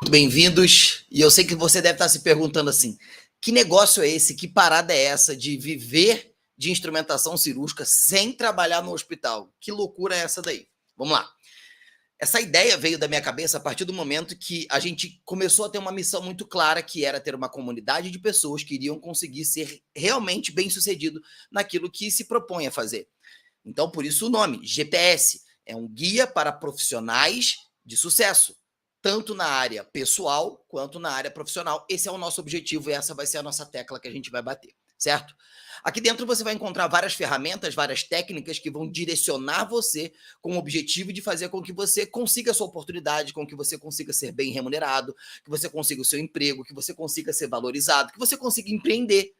Muito bem-vindos. E eu sei que você deve estar se perguntando assim: que negócio é esse? Que parada é essa de viver de instrumentação cirúrgica sem trabalhar no hospital? Que loucura é essa daí? Vamos lá. Essa ideia veio da minha cabeça a partir do momento que a gente começou a ter uma missão muito clara, que era ter uma comunidade de pessoas que iriam conseguir ser realmente bem-sucedido naquilo que se propõe a fazer. Então, por isso o nome, GPS, é um guia para profissionais de sucesso, tanto na área pessoal quanto na área profissional. Esse é o nosso objetivo e essa vai ser a nossa tecla que a gente vai bater, certo? Aqui dentro você vai encontrar várias ferramentas, várias técnicas que vão direcionar você com o objetivo de fazer com que você consiga a sua oportunidade, com que você consiga ser bem remunerado, que você consiga o seu emprego, que você consiga ser valorizado, que você consiga empreender.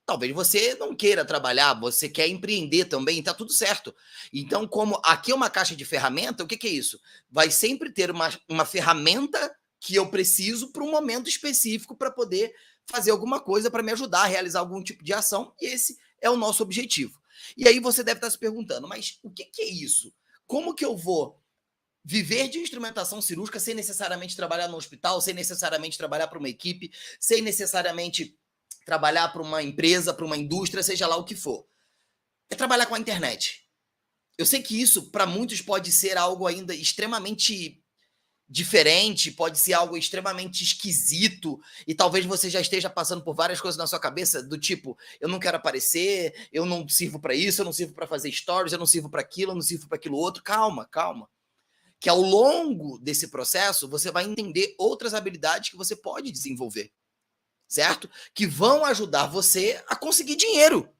Talvez você não queira trabalhar, você quer empreender também, tá tudo certo. Então, como aqui é uma caixa de ferramenta, o que é isso? Vai sempre ter uma ferramenta que eu preciso para um momento específico para poder fazer alguma coisa para me ajudar a realizar algum tipo de ação, e esse é o nosso objetivo. E aí você deve estar se perguntando, mas o que é isso? Como que eu vou viver de instrumentação cirúrgica sem necessariamente trabalhar no hospital, sem necessariamente trabalhar para uma equipe, sem necessariamente trabalhar para uma empresa, para uma indústria, seja lá o que for? É trabalhar com a internet. Eu sei que isso, para muitos, pode ser algo ainda extremamente diferente, pode ser algo extremamente esquisito, e talvez você já esteja passando por várias coisas na sua cabeça, do tipo, eu não quero aparecer, eu não sirvo para isso, eu não sirvo para fazer stories, eu não sirvo para aquilo, eu não sirvo para aquilo outro. Calma, calma. Que ao longo desse processo, você vai entender outras habilidades que você pode desenvolver, certo? Que vão ajudar você a conseguir dinheiro.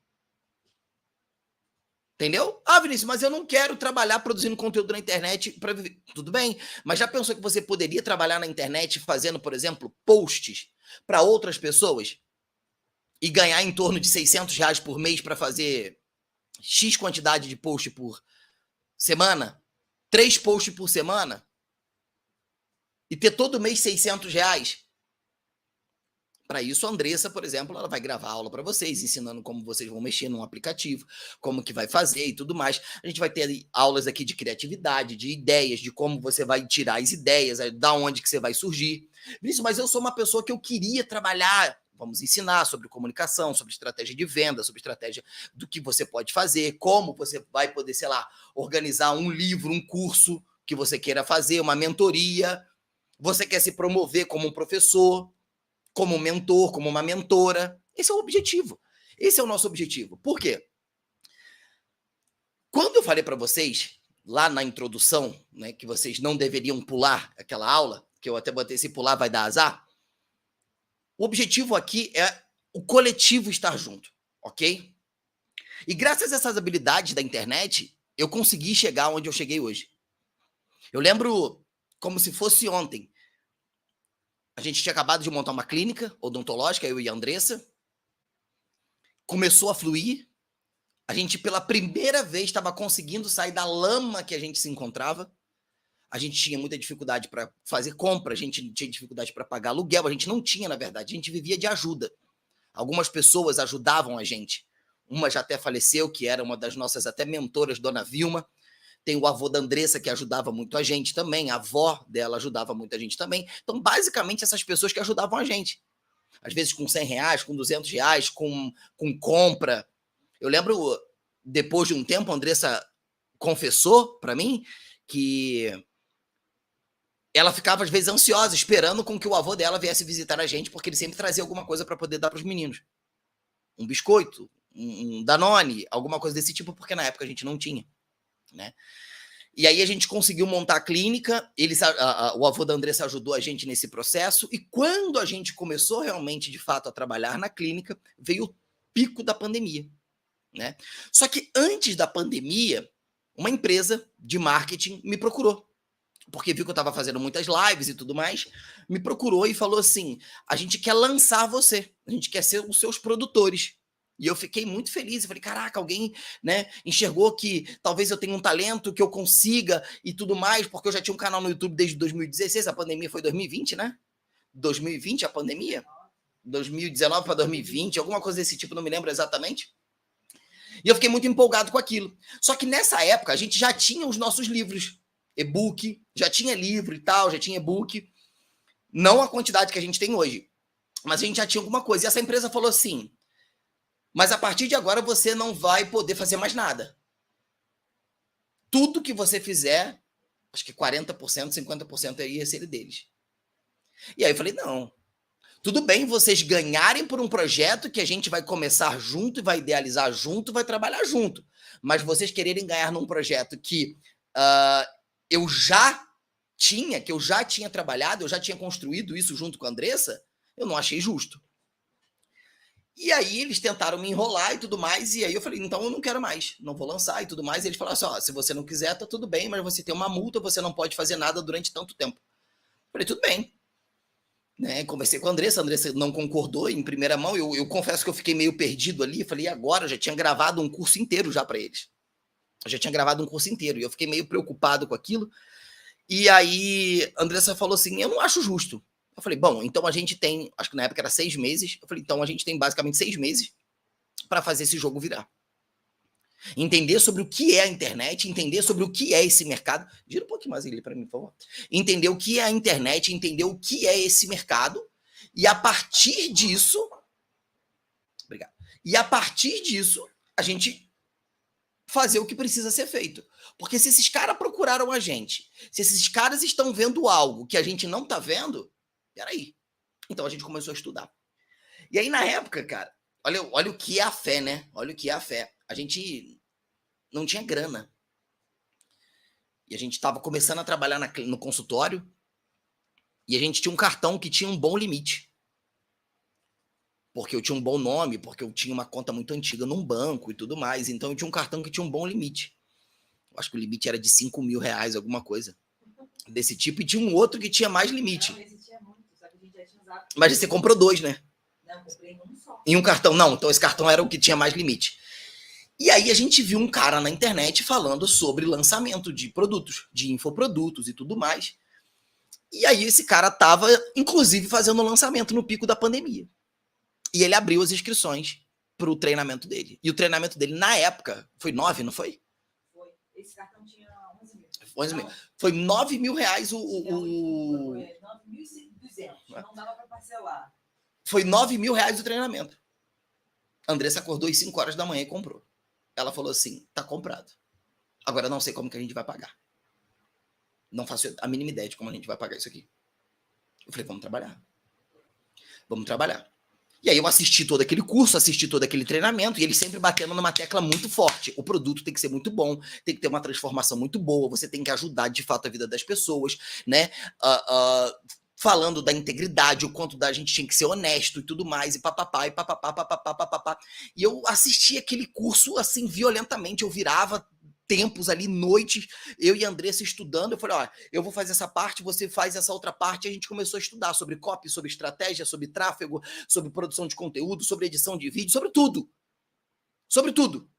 Entendeu? Ah, Vinícius, mas eu não quero trabalhar produzindo conteúdo na internet para viver. Tudo bem, mas já pensou que você poderia trabalhar na internet fazendo, por exemplo, posts para outras pessoas e ganhar em torno de R$ 600 por mês para fazer X quantidade de post por semana? 3 posts por semana? E ter todo mês R$ 600? Para isso, a Andressa, por exemplo, ela vai gravar aula para vocês, ensinando como vocês vão mexer num aplicativo, como que vai fazer e tudo mais. A gente vai ter aulas aqui de criatividade, de ideias, de como você vai tirar as ideias, da onde que você vai surgir. Isso, mas eu sou uma pessoa que eu queria trabalhar. Vamos ensinar sobre comunicação, sobre estratégia de venda, sobre estratégia do que você pode fazer, como você vai poder, sei lá, organizar um livro, um curso que você queira fazer, uma mentoria. Você quer se promover como um professor, como um mentor, como uma mentora. Esse é o objetivo. Esse é o nosso objetivo. Por quê? Quando eu falei para vocês, lá na introdução, né, que vocês não deveriam pular aquela aula, que eu até botei se pular vai dar azar, o objetivo aqui é o coletivo estar junto, ok? E graças a essas habilidades da internet, eu consegui chegar onde eu cheguei hoje. Eu lembro como se fosse ontem. A gente tinha acabado de montar uma clínica odontológica, eu e a Andressa. Começou a fluir. A gente, pela primeira vez, estava conseguindo sair da lama que a gente se encontrava. A gente tinha muita dificuldade para fazer compra, a gente tinha dificuldade para pagar aluguel, a gente não tinha, na verdade, a gente vivia de ajuda. Algumas pessoas ajudavam a gente. Uma já até faleceu, que era uma das nossas até mentoras, Dona Vilma. Tem o avô da Andressa, que ajudava muito a gente também. A avó dela ajudava muito a gente também. Então, basicamente, essas pessoas que ajudavam a gente. Às vezes com R$ 100, com R$ 200, com compra. Eu lembro, depois de um tempo, a Andressa confessou para mim que ela ficava, às vezes, ansiosa, esperando com que o avô dela viesse visitar a gente, porque ele sempre trazia alguma coisa para poder dar para os meninos. Um biscoito, um Danone, alguma coisa desse tipo, porque na época a gente não tinha, né? E aí a gente conseguiu montar a clínica, o avô da Andressa ajudou a gente nesse processo, e quando a gente começou realmente, de fato, a trabalhar na clínica, veio o pico da pandemia, né? Só que antes da pandemia, uma empresa de marketing me procurou, porque viu que eu estava fazendo muitas lives e tudo mais, me procurou e falou assim: a gente quer lançar você, a gente quer ser os seus produtores. E eu fiquei muito feliz, eu falei, caraca, alguém, né, enxergou que talvez eu tenha um talento, que eu consiga e tudo mais, porque eu já tinha um canal no YouTube desde 2016, a pandemia foi 2020, né? 2020 a pandemia? 2019 para 2020, alguma coisa desse tipo, não me lembro exatamente. E eu fiquei muito empolgado com aquilo. Só que nessa época a gente já tinha os nossos livros, e-book, já tinha livro e tal, já tinha e-book. Não a quantidade que a gente tem hoje, mas a gente já tinha alguma coisa. E essa empresa falou assim, mas a partir de agora você não vai poder fazer mais nada. Tudo que você fizer, acho que 40%, 50% ia ser deles. E aí eu falei, não, tudo bem vocês ganharem por um projeto que a gente vai começar junto e vai idealizar junto, vai trabalhar junto. Mas vocês quererem ganhar num projeto que eu já tinha trabalhado, eu já tinha construído isso junto com a Andressa, eu não achei justo. E aí eles tentaram me enrolar e tudo mais, e aí eu falei, então eu não quero mais, não vou lançar e tudo mais. E eles falaram assim, ó, se você não quiser, tá tudo bem, mas você tem uma multa, você não pode fazer nada durante tanto tempo. Eu falei, tudo bem. Né? Conversei com a Andressa não concordou em primeira mão, eu confesso que eu fiquei meio perdido ali, falei, e agora? Eu já tinha gravado um curso inteiro já para eles. Eu já tinha gravado um curso inteiro, e eu fiquei meio preocupado com aquilo. E aí a Andressa falou assim, eu não acho justo. Eu falei, bom, então a gente tem, acho que na época era 6 meses, eu falei, então a gente tem basicamente 6 meses para fazer esse jogo virar. Entender sobre o que é a internet, entender sobre o que é esse mercado. Gira um pouquinho mais ele para mim, por favor. Entender o que é a internet, entender o que é esse mercado, e a partir disso, obrigado. E a partir disso, a gente fazer o que precisa ser feito. Porque se esses caras procuraram a gente, se esses caras estão vendo algo que a gente não tá vendo, peraí. Então a gente começou a estudar. E aí, na época, cara, olha o que é a fé, né? Olha o que é a fé. A gente não tinha grana. E a gente estava começando a trabalhar no consultório e a gente tinha um cartão que tinha um bom limite. Porque eu tinha um bom nome, porque eu tinha uma conta muito antiga num banco e tudo mais. Então eu tinha um cartão que tinha um bom limite. Eu acho que o limite era de 5 mil reais, alguma coisa desse tipo. E tinha um outro que tinha mais limite. Não, esse tinha muito, só que a gente já tinha usado. Mas você comprou 2, né? Não, comprei um só. Em um cartão? Não, então esse cartão era o que tinha mais limite. E aí a gente viu um cara na internet falando sobre lançamento de produtos, de infoprodutos e tudo mais. E aí esse cara estava, inclusive, fazendo o lançamento no pico da pandemia. E ele abriu as inscrições para o treinamento dele. E o treinamento dele, na época, foi 9, não foi? Foi. Esse cartão tinha 11 mil. 11 mil. Foi 9 mil reais o... Foi 9.200. Não dava para parcelar. Foi 9 mil reais o treinamento. A Andressa acordou às 5 horas da manhã e comprou. Ela falou assim, tá comprado. Agora eu não sei como que a gente vai pagar. Não faço a mínima ideia de como a gente vai pagar isso aqui. Eu falei, vamos trabalhar. Vamos trabalhar. E aí eu assisti todo aquele curso, assisti todo aquele treinamento, e ele sempre batendo numa tecla muito forte. O produto tem que ser muito bom, tem que ter uma transformação muito boa, você tem que ajudar de fato a vida das pessoas, né? Falando da integridade, o quanto da gente tinha que ser honesto e tudo mais, e papapá, e papapá, papapá, papapá. E eu assisti aquele curso, assim, violentamente, eu virava tempos ali, noites, eu e a Andressa estudando, eu falei, ó, eu vou fazer essa parte, você faz essa outra parte, e a gente começou a estudar sobre copy, sobre estratégia, sobre tráfego, sobre produção de conteúdo, sobre edição de vídeo, sobre tudo. Sobre tudo.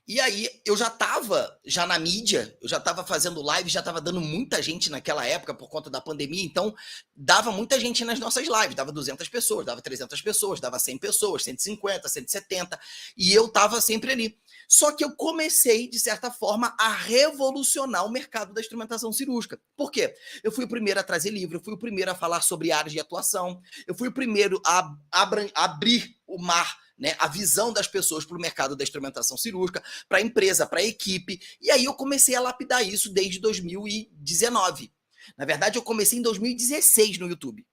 E aí, eu já estava na mídia, eu já estava fazendo live, já estava dando muita gente naquela época por conta da pandemia, então dava muita gente nas nossas lives, dava 200 pessoas, dava 300 pessoas, dava 100 pessoas, 150, 170, e eu estava sempre ali. Só que eu comecei, de certa forma, a revolucionar o mercado da instrumentação cirúrgica. Por quê? Eu fui o primeiro a trazer livro, eu fui o primeiro a falar sobre áreas de atuação, eu fui o primeiro a abrir o mar, né, a visão das pessoas para o mercado da instrumentação cirúrgica, para a empresa, para a equipe. E aí eu comecei a lapidar isso desde 2019. Na verdade, eu comecei em 2016 no YouTube.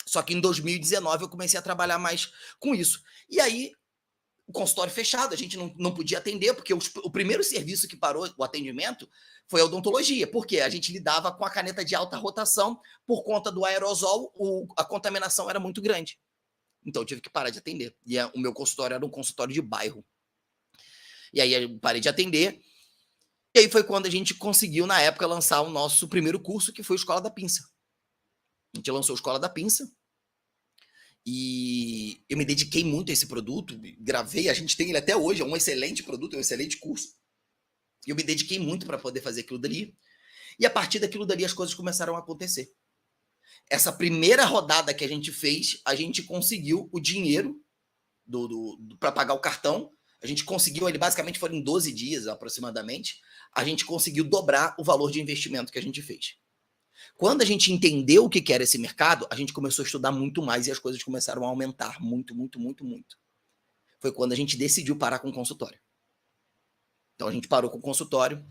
Só que em 2019 eu comecei a trabalhar mais com isso. E aí, o consultório fechado, a gente não podia atender, porque o primeiro serviço que parou o atendimento foi a odontologia. Por quê? A gente lidava com a caneta de alta rotação, por conta do aerosol, a contaminação era muito grande. Então eu tive que parar de atender. E o meu consultório era um consultório de bairro. E aí eu parei de atender. E aí foi quando a gente conseguiu, na época, lançar o nosso primeiro curso, que foi o Escola da Pinça. A gente lançou a Escola da Pinça. E eu me dediquei muito a esse produto. Gravei, a gente tem ele até hoje. É um excelente produto, é um excelente curso. E eu me dediquei muito para poder fazer aquilo dali. E a partir daquilo dali as coisas começaram a acontecer. Essa primeira rodada que a gente fez, a gente conseguiu o dinheiro para pagar o cartão. A gente conseguiu, ele basicamente foram em 12 dias aproximadamente, a gente conseguiu dobrar o valor de investimento que a gente fez. Quando a gente entendeu o que era esse mercado, a gente começou a estudar muito mais e as coisas começaram a aumentar muito, muito, muito, muito. Foi quando a gente decidiu parar com o consultório. Então a gente parou com o consultório,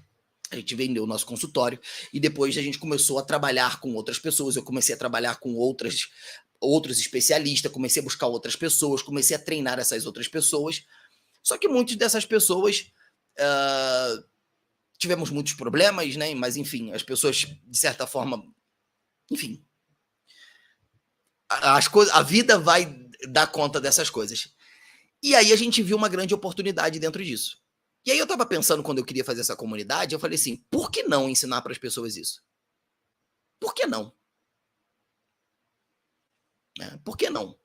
a gente vendeu o nosso consultório e depois a gente começou a trabalhar com outras pessoas. Eu comecei a trabalhar com outros especialistas, comecei a buscar outras pessoas, comecei a treinar essas outras pessoas. Só que muitas dessas pessoas tivemos muitos problemas, né? Mas enfim, as pessoas, de certa forma, enfim, a vida vai dar conta dessas coisas. E aí a gente viu uma grande oportunidade dentro disso. E aí eu estava pensando, quando eu queria fazer essa comunidade, eu falei assim, por que não ensinar para as pessoas isso? Por que não? Por que não?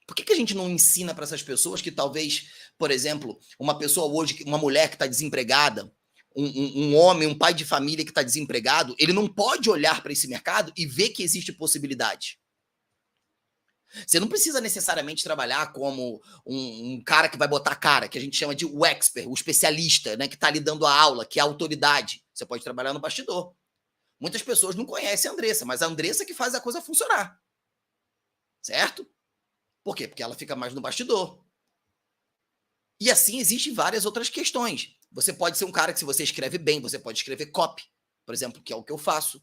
Por que a gente não ensina para essas pessoas que talvez, por exemplo, uma pessoa hoje, uma mulher que está desempregada, um homem, um pai de família que está desempregado, ele não pode olhar para esse mercado e ver que existe possibilidade. Você não precisa necessariamente trabalhar como um cara que vai botar a cara, que a gente chama de o expert, o especialista, né, que está ali dando a aula, que é a autoridade. Você pode trabalhar no bastidor. Muitas pessoas não conhecem a Andressa, mas a Andressa que faz a coisa funcionar. Certo? Por quê? Porque ela fica mais no bastidor. E assim existem várias outras questões. Você pode ser um cara que, se você escreve bem, você pode escrever copy, por exemplo, que é o que eu faço.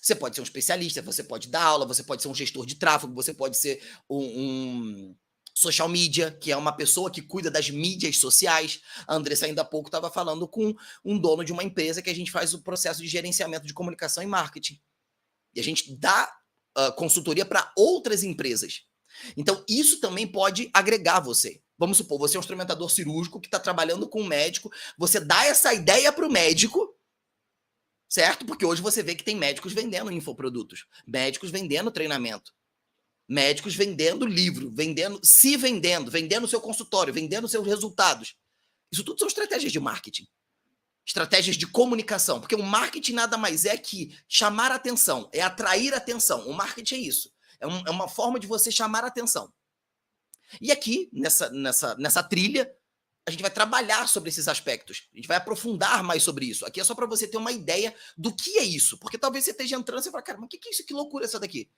Você pode ser um especialista, você pode dar aula, você pode ser um gestor de tráfego, você pode ser um social media, que é uma pessoa que cuida das mídias sociais. A Andressa ainda há pouco estava falando com um dono de uma empresa que a gente faz o processo de gerenciamento de comunicação e marketing. E a gente dá consultoria para outras empresas. Então, isso também pode agregar você. Vamos supor, você é um instrumentador cirúrgico que está trabalhando com um médico, você dá essa ideia para o médico, certo? Porque hoje você vê que tem médicos vendendo infoprodutos, médicos vendendo treinamento, médicos vendendo livro, vendendo seu consultório, vendendo seus resultados. Isso tudo são estratégias de marketing, estratégias de comunicação, porque o marketing nada mais é que chamar atenção, é atrair atenção. O marketing é isso, é uma forma de você chamar atenção. E aqui, nessa trilha, a gente vai trabalhar sobre esses aspectos. A gente vai aprofundar mais sobre isso. Aqui é só para você ter uma ideia do que é isso. Porque talvez você esteja entrando e você fala, cara, mas o que é isso? Que loucura é essa daqui?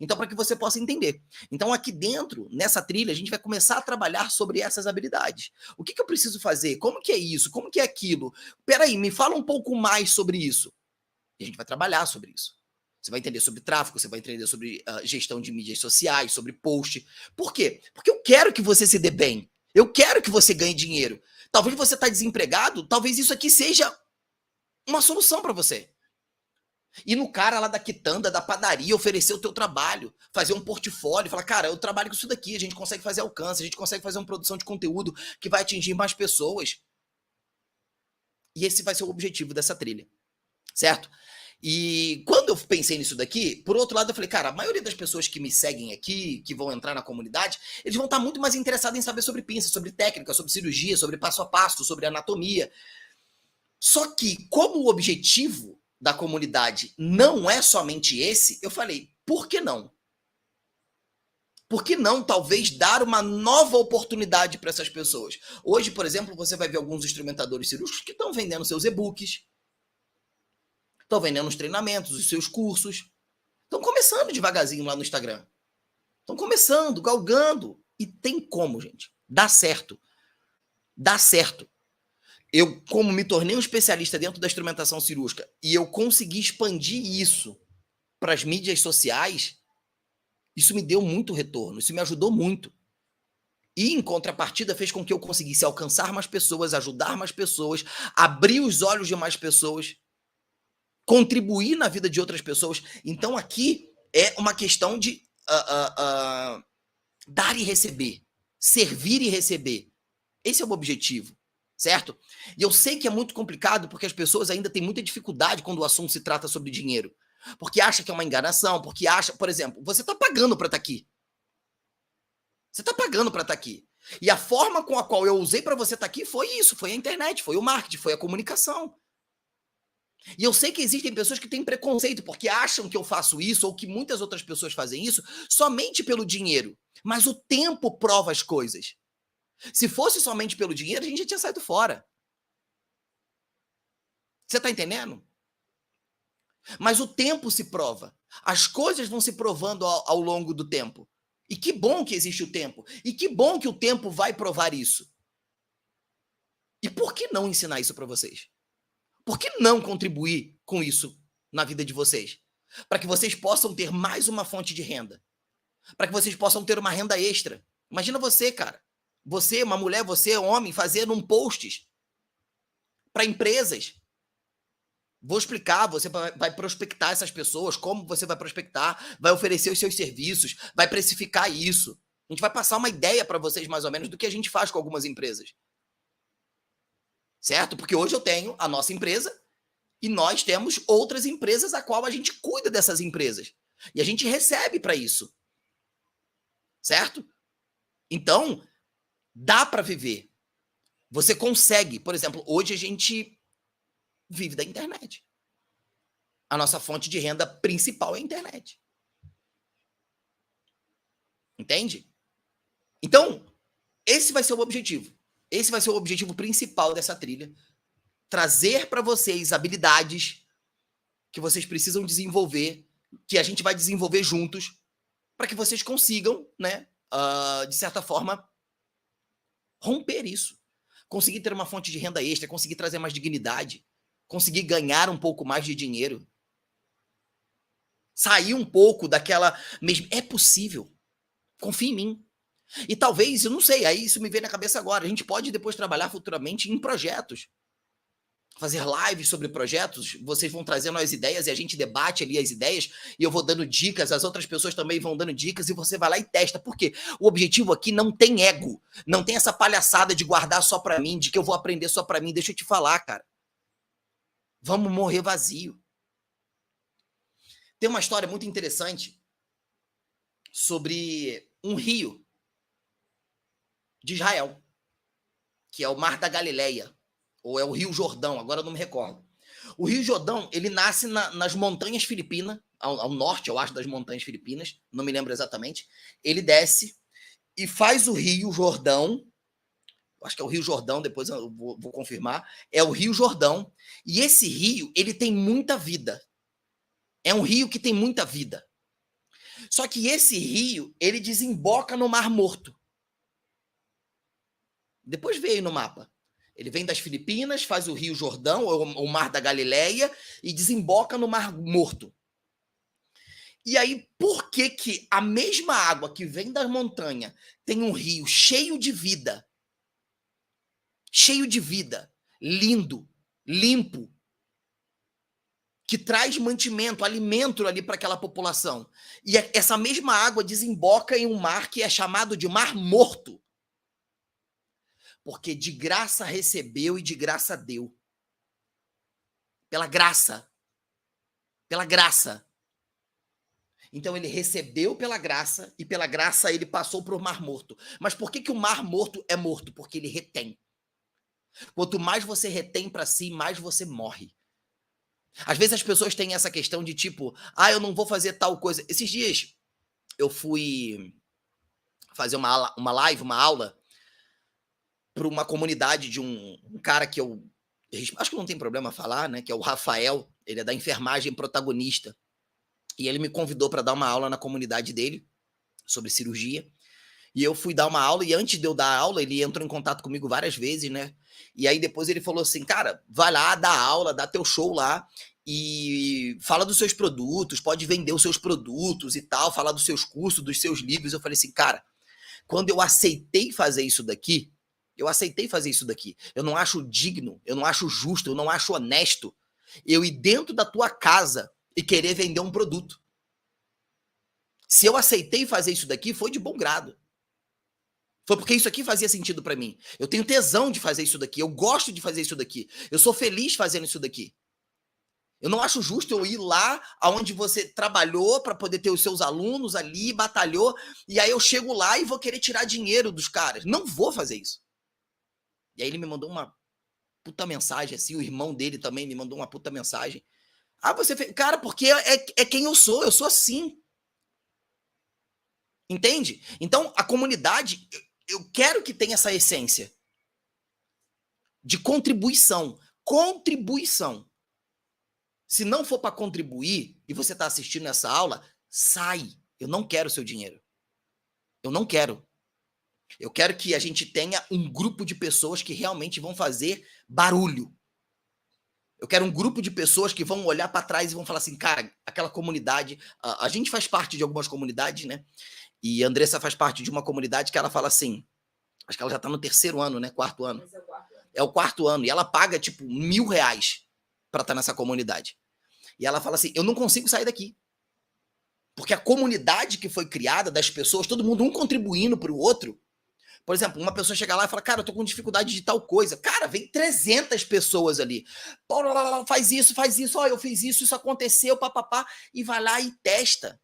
Então, para que você possa entender. Então, aqui dentro, nessa trilha, a gente vai começar a trabalhar sobre essas habilidades. O que eu preciso fazer? Como que é isso? Como que é aquilo? Peraí, me fala um pouco mais sobre isso. E a gente vai trabalhar sobre isso. Você vai entender sobre tráfego, você vai entender sobre gestão de mídias sociais, sobre post. Por quê? Porque eu quero que você se dê bem. Eu quero que você ganhe dinheiro. Talvez você está desempregado, talvez isso aqui seja uma solução para você. E no cara lá da quitanda, da padaria, oferecer o teu trabalho, fazer um portfólio, falar, cara, eu trabalho com isso daqui, a gente consegue fazer alcance, a gente consegue fazer uma produção de conteúdo que vai atingir mais pessoas. E esse vai ser o objetivo dessa trilha, certo? E quando eu pensei nisso daqui, por outro lado, eu falei, cara, a maioria das pessoas que me seguem aqui, que vão entrar na comunidade, eles vão estar muito mais interessados em saber sobre pinça, sobre técnica, sobre cirurgia, sobre passo a passo, sobre anatomia. Só que, como o objetivo da comunidade não é somente esse, eu falei, por que não? Por que não, talvez, dar uma nova oportunidade para essas pessoas? Hoje, por exemplo, você vai ver alguns instrumentadores cirúrgicos que estão vendendo seus e-books, estão vendendo os treinamentos, os seus cursos. Estão começando devagarzinho lá no Instagram. Estão começando, galgando. E tem como, gente. Dá certo. Dá certo. Eu, como me tornei um especialista dentro da instrumentação cirúrgica e eu consegui expandir isso para as mídias sociais, isso me deu muito retorno. Isso me ajudou muito. E, em contrapartida, fez com que eu conseguisse alcançar mais pessoas, ajudar mais pessoas, abrir os olhos de mais pessoas, contribuir na vida de outras pessoas. Então, aqui é uma questão de dar e receber, servir e receber. Esse é o objetivo, certo? E eu sei que é muito complicado porque as pessoas ainda têm muita dificuldade quando o assunto se trata sobre dinheiro. Porque acha que é uma enganação, porque acha, por exemplo, você está pagando para estar aqui. Você está pagando para estar aqui. E a forma com a qual eu usei para você estar aqui foi isso, foi a internet, foi o marketing, foi a comunicação. E eu sei que existem pessoas que têm preconceito porque acham que eu faço isso ou que muitas outras pessoas fazem isso somente pelo dinheiro. Mas o tempo prova as coisas. Se fosse somente pelo dinheiro, a gente já tinha saído fora. Você está entendendo? Mas o tempo se prova. As coisas vão se provando ao longo do tempo. E que bom que existe o tempo. E que bom que o tempo vai provar isso. E por que não ensinar isso para vocês? Por que não contribuir com isso na vida de vocês? Para que vocês possam ter mais uma fonte de renda. Para que vocês possam ter uma renda extra. Imagina você, cara. Você, uma mulher, você, homem, fazendo um posts para empresas. Vou explicar, você vai prospectar essas pessoas, como você vai prospectar, vai oferecer os seus serviços, vai precificar isso. A gente vai passar uma ideia para vocês, mais ou menos, do que a gente faz com algumas empresas. Certo? Porque hoje eu tenho a nossa empresa e nós temos outras empresas a qual a gente cuida dessas empresas. E a gente recebe para isso. Certo? Então, dá para viver. Você consegue. Por exemplo, hoje a gente vive da internet. A nossa fonte de renda principal é a internet. Entende? Então, esse vai ser o objetivo. Esse vai ser o objetivo principal dessa trilha. Trazer para vocês habilidades que vocês precisam desenvolver, que a gente vai desenvolver juntos, para que vocês consigam, né, de certa forma, romper isso. Conseguir ter uma fonte de renda extra, conseguir trazer mais dignidade, conseguir ganhar um pouco mais de dinheiro. Sair um pouco daquela mesmo. É possível. Confia em mim. E talvez, eu não sei, aí isso me veio na cabeça agora. A gente pode depois trabalhar futuramente em projetos. Fazer lives sobre projetos, vocês vão trazendo as ideias e a gente debate ali as ideias e eu vou dando dicas, as outras pessoas também vão dando dicas e você vai lá e testa. Por quê? O objetivo aqui não tem ego, não tem essa palhaçada de guardar só pra mim, de que eu vou aprender só pra mim. Deixa eu te falar, cara. Vamos morrer vazio. Tem uma história muito interessante sobre um rio de Israel, que é o Mar da Galileia, ou é o Rio Jordão, agora eu não me recordo. O Rio Jordão, ele nasce nas montanhas filipinas, ao norte, eu acho, das montanhas filipinas, não me lembro exatamente. Ele desce e faz o Rio Jordão, acho que é o Rio Jordão, depois eu vou confirmar, é o Rio Jordão, e esse rio, ele tem muita vida. É um rio que tem muita vida. Só que esse rio, ele desemboca no Mar Morto. Depois veio no mapa. Ele vem das Filipinas, faz o Rio Jordão, ou o Mar da Galileia, e desemboca no Mar Morto. E aí, por que que a mesma água que vem da montanha tem um rio cheio de vida, lindo, limpo, que traz mantimento, alimento ali para aquela população, e essa mesma água desemboca em um mar que é chamado de Mar Morto? Porque de graça recebeu e de graça deu. Pela graça. Pela graça. Então ele recebeu pela graça e pela graça ele passou para o Mar Morto. Mas por que que o Mar Morto é morto? Porque ele retém. Quanto mais você retém para si, mais você morre. Às vezes as pessoas têm essa questão de tipo, eu não vou fazer tal coisa. Esses dias eu fui fazer uma live, uma aula, para uma comunidade de um cara que eu acho que não tem problema falar, né? Que é o Rafael, ele é da enfermagem protagonista. E ele me convidou para dar uma aula na comunidade dele sobre cirurgia. E eu fui dar uma aula, e antes de eu dar a aula, ele entrou em contato comigo várias vezes, né? E aí depois ele falou assim, cara, vai lá, dá aula, dá teu show lá, e fala dos seus produtos, pode vender os seus produtos e tal, falar dos seus cursos, dos seus livros. Eu falei assim, cara, quando eu aceitei fazer isso daqui, eu não acho digno, eu não acho justo, eu não acho honesto eu ir dentro da tua casa e querer vender um produto. Se eu aceitei fazer isso daqui, foi de bom grado. Foi porque isso aqui fazia sentido para mim. Eu tenho tesão de fazer isso daqui, eu gosto de fazer isso daqui, eu sou feliz fazendo isso daqui. Eu não acho justo eu ir lá aonde você trabalhou para poder ter os seus alunos ali, batalhou, e aí eu chego lá e vou querer tirar dinheiro dos caras. Não vou fazer isso. E aí ele me mandou uma puta mensagem, assim, o irmão dele também me mandou uma puta mensagem. Você fez... Cara, porque é quem eu sou assim. Entende? Então, a comunidade, eu quero que tenha essa essência de contribuição. Contribuição. Se não for para contribuir e você está assistindo essa aula, sai. Eu não quero o seu dinheiro. Eu não quero. Eu quero que a gente tenha um grupo de pessoas que realmente vão fazer barulho. Eu quero um grupo de pessoas que vão olhar para trás e vão falar assim, cara, aquela comunidade... A gente faz parte de algumas comunidades, né? E a Andressa faz parte de uma comunidade que ela fala assim, acho que ela já está no 3º ano, né? 4º ano. Esse é o 4º ano. É o 4º ano. E ela paga, tipo, R$1.000 para estar nessa comunidade. E ela fala assim, eu não consigo sair daqui. Porque a comunidade que foi criada, das pessoas, todo mundo um contribuindo para o outro. Por exemplo, uma pessoa chega lá e fala, cara, eu tô com dificuldade de tal coisa. Cara, vem 300 pessoas ali. Faz isso, ó, eu fiz isso aconteceu, papapá. E vai lá e testa.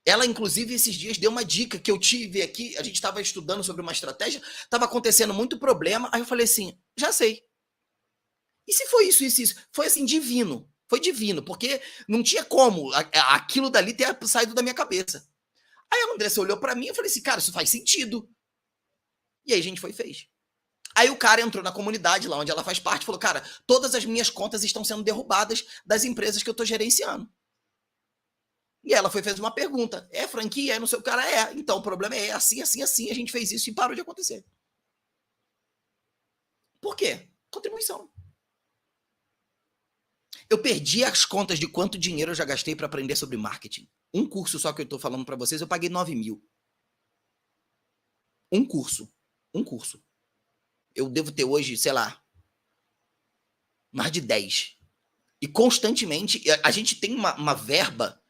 Ela, inclusive, esses dias deu uma dica que eu tive aqui. A gente estava estudando sobre uma estratégia, estava acontecendo muito problema. Aí eu falei assim, já sei. E se foi isso? Foi assim, divino. Foi divino, porque não tinha como aquilo dali ter saído da minha cabeça. Aí a Andressa olhou pra mim e falei assim, cara, isso faz sentido. E aí a gente foi e fez. Aí o cara entrou na comunidade, lá onde ela faz parte, falou, cara, todas as minhas contas estão sendo derrubadas das empresas que eu tô gerenciando. E ela foi fez uma pergunta, é franquia? É não sei o cara, é. Então o problema é assim, assim, assim, a gente fez isso e parou de acontecer. Por quê? Contribuição. Eu perdi as contas de quanto dinheiro eu já gastei para aprender sobre marketing. Um curso só que eu tô falando para vocês, eu paguei 9.000. Um curso. Eu devo ter hoje, sei lá, mais de 10. E constantemente, a gente tem uma verba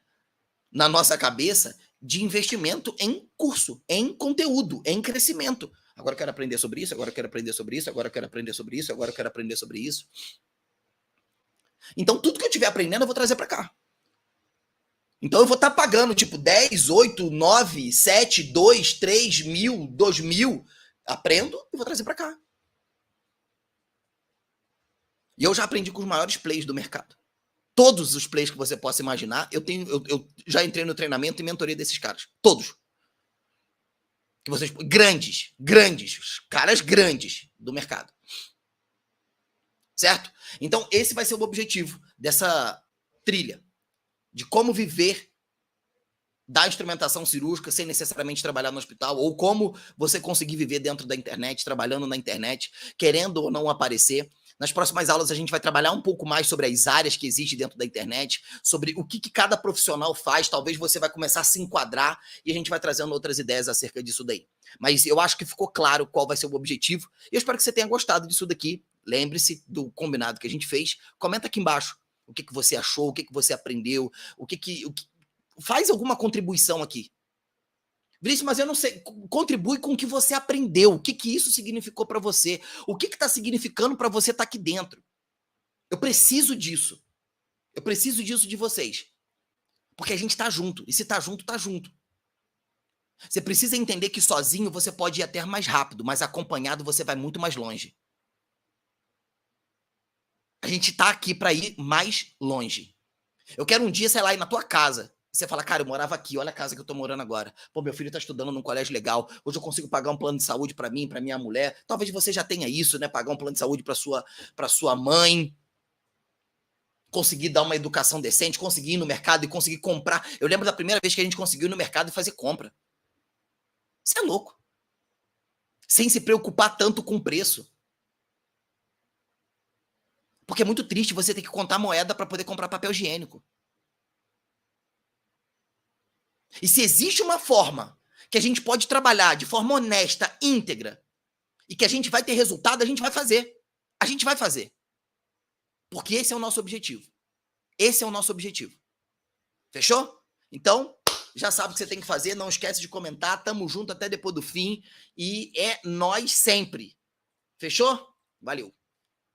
na nossa cabeça de investimento em curso, em conteúdo, em crescimento. Agora eu quero aprender sobre isso, agora eu quero aprender sobre isso, agora eu quero aprender sobre isso, agora eu quero aprender sobre isso. Então, tudo que eu estiver aprendendo, eu vou trazer para cá. Então, eu vou estar pagando, tipo, 10, 8, 9, 7, 2, 3 mil, 2.000. Aprendo e vou trazer para cá. E eu já aprendi com os maiores players do mercado. Todos os players que você possa imaginar, eu já entrei no treinamento e mentoria desses caras. Todos. Que vocês, grandes, caras grandes do mercado. Certo? Então, esse vai ser o objetivo dessa trilha. De como viver da instrumentação cirúrgica sem necessariamente trabalhar no hospital, ou como você conseguir viver dentro da internet, trabalhando na internet, querendo ou não aparecer. Nas próximas aulas a gente vai trabalhar um pouco mais sobre as áreas que existem dentro da internet, sobre o que cada profissional faz, talvez você vai começar a se enquadrar e a gente vai trazendo outras ideias acerca disso daí. Mas eu acho que ficou claro qual vai ser o objetivo e eu espero que você tenha gostado disso daqui. Lembre-se do combinado que a gente fez. Comenta aqui embaixo o que você achou, o que você aprendeu, faz alguma contribuição aqui. Vinícius, mas eu não sei, contribui com o que você aprendeu, o que isso significou para você, o que está significando para você estar aqui dentro. Eu preciso disso de vocês, porque a gente está junto, e se está junto, está junto. Você precisa entender que sozinho você pode ir até mais rápido, mas acompanhado você vai muito mais longe. A gente está aqui para ir mais longe. Eu quero um dia, sei lá, ir na tua casa. E você fala, cara, eu morava aqui, olha a casa que eu tô morando agora. Pô, meu filho tá estudando num colégio legal. Hoje eu consigo pagar um plano de saúde para mim, para minha mulher. Talvez você já tenha isso, né? Pagar um plano de saúde para sua mãe. Conseguir dar uma educação decente, conseguir ir no mercado e conseguir comprar. Eu lembro da primeira vez que a gente conseguiu ir no mercado e fazer compra. Isso é louco. Sem se preocupar tanto com o preço. Porque é muito triste você ter que contar moeda para poder comprar papel higiênico. E se existe uma forma que a gente pode trabalhar de forma honesta, íntegra, e que a gente vai ter resultado, a gente vai fazer. A gente vai fazer. Porque esse é o nosso objetivo. Esse é o nosso objetivo. Fechou? Então, já sabe o que você tem que fazer. Não esquece de comentar. Tamo junto até depois do fim. E é nós sempre. Fechou? Valeu.